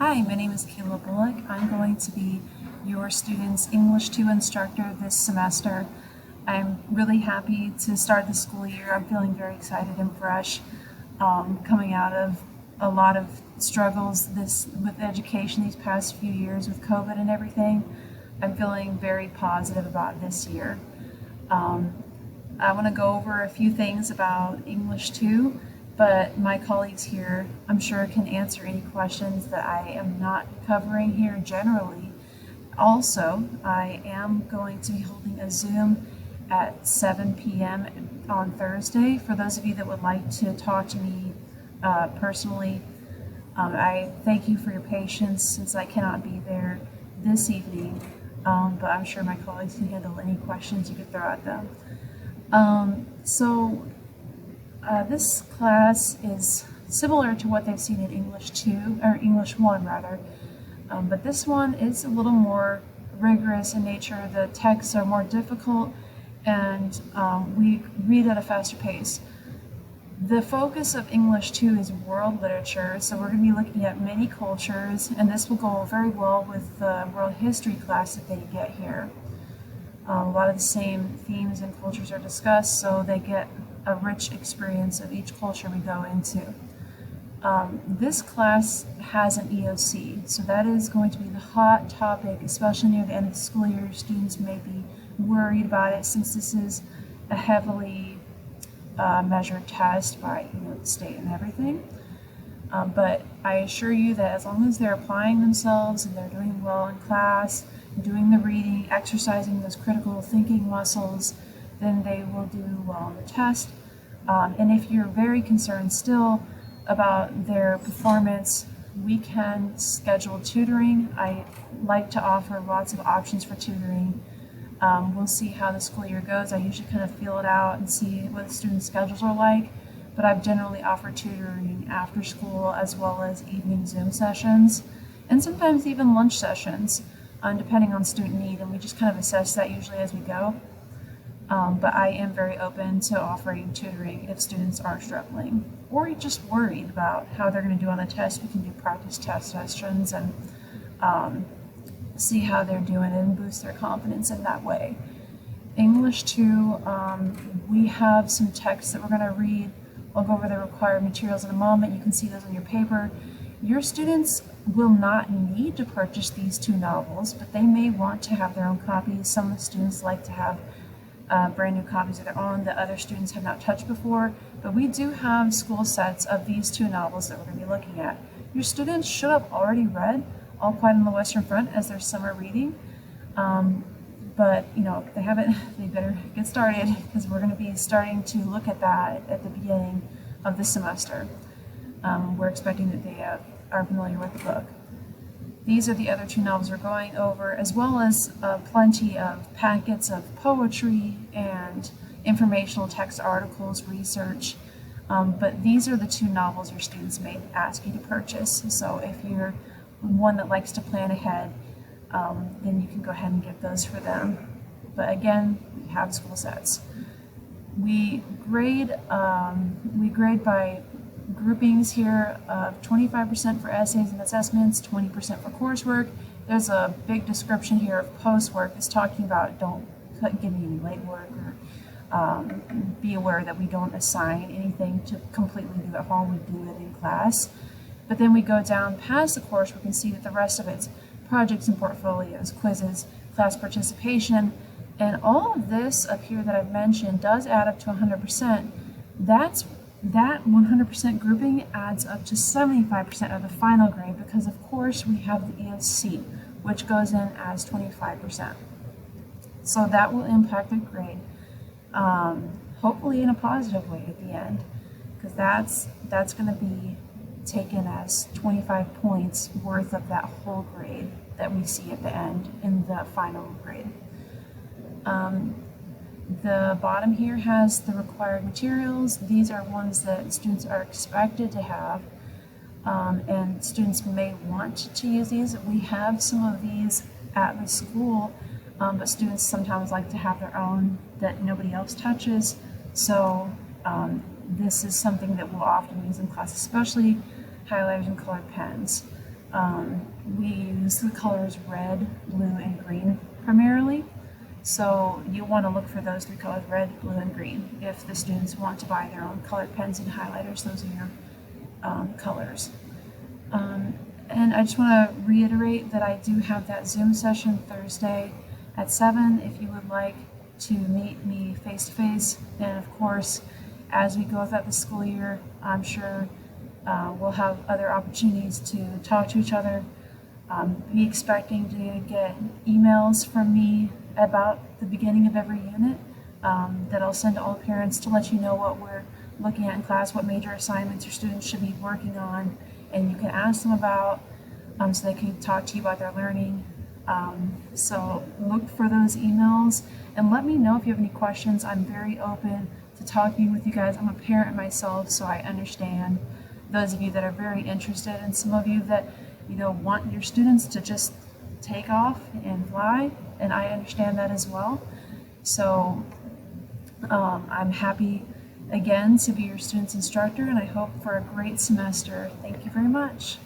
Hi, my name is Kayla Bullock. I'm going to be your student's English 2 instructor this semester. I'm really happy to start the school year. I'm feeling very excited and fresh, coming out of a lot of struggles with education these past few years with COVID and everything. I'm feeling very positive about this year. I want to go over a few things about English 2, but my colleagues here, I'm sure, can answer any questions that I am not covering here generally. Also, I am going to be holding a Zoom at 7 p.m. on Thursday. For those of you that would like to talk to me personally, I thank you for your patience since I cannot be there this evening, but I'm sure my colleagues can handle any questions you could throw at them. This class is similar to what they've seen in English 2, or English 1 rather, but this one is a little more rigorous in nature. The texts are more difficult and we read at a faster pace. The focus of English 2 is world literature, so we're going to be looking at many cultures, and this will go very well with the world history class that they get here. A lot of the same themes and cultures are discussed, so they get a rich experience of each culture we go into. This class has an EOC, so that is going to be the hot topic, especially near the end of the school year. Students may be worried about it since this is a heavily measured test by the state and everything. But I assure you that as long as they're applying themselves and they're doing well in class, doing the reading, exercising those critical thinking muscles, then they will do well on the test. And if you're very concerned still about their performance, we can schedule tutoring. I like to offer lots of options for tutoring. We'll see how the school year goes. I usually kind of feel it out and see what the student schedules are like, but I've generally offered tutoring after school as well as evening Zoom sessions, and sometimes even lunch sessions, depending on student need, and we just kind of assess that usually as we go. But I am very open to offering tutoring if students are struggling or just worried about how they're going to do on the test. We can do practice test sessions and see how they're doing and boost their confidence in that way. English 2, we have some texts that we're going to read. I'll go over the required materials in a moment. You can see those on your paper. Your students will not need to purchase these 2 novels, but they may want to have their own copies. Some of the students like to have brand new copies of their own that other students have not touched before, but we do have school sets of these 2 novels that we're going to be looking at. Your students should have already read All Quiet on the Western Front as their summer reading, but if they haven't, they better get started because we're going to be starting to look at that at the beginning of the semester. We're expecting that they are familiar with the book. These are the other 2 novels we're going over, as well as plenty of packets of poetry and informational text articles, research. But these are the 2 novels your students may ask you to purchase. So if you're one that likes to plan ahead, then you can go ahead and get those for them. But again, we have school sets. We grade by groupings here of 25% for essays and assessments, 20% for coursework. There's a big description here of postwork. It's talking about don't give me any late work, or be aware that we don't assign anything to completely do at home. We do it in class. But then we go down past the coursework and see that the rest of it's projects and portfolios, quizzes, class participation, and all of this up here that I've mentioned does add up to 100%. That 100% grouping adds up to 75% of the final grade because, of course, we have the EOC, which goes in as 25%. So that will impact the grade, hopefully in a positive way at the end, because that's going to be taken as 25 points worth of that whole grade that we see at the end in the final grade. The bottom here has the required materials. These are ones that students are expected to have, and students may want to use these. We have some of these at the school, but students sometimes like to have their own that nobody else touches. So this is something that we'll often use in class, especially highlighters and colored pens. We use the colors red, blue, and green primarily. So you want to look for those three colors, red, blue, and green. If the students want to buy their own colored pens and highlighters, those are your colors. And I just want to reiterate that I do have that Zoom session Thursday at 7 if you would like to meet me face to face. And of course, as we go throughout the school year, I'm sure we'll have other opportunities to talk to each other. Be expecting to get emails from me about the beginning of every unit that I'll send to all parents to let you know what we're looking at in class, what major assignments your students should be working on, and you can ask them about so they can talk to you about their learning. So look for those emails and let me know if you have any questions. I'm very open to talking with you guys. I'm a parent myself, so I understand those of you that are very interested and some of you that want your students to just take off and fly, and I understand that as well. So I'm happy again to be your student's instructor, and I hope for a great semester. Thank you very much.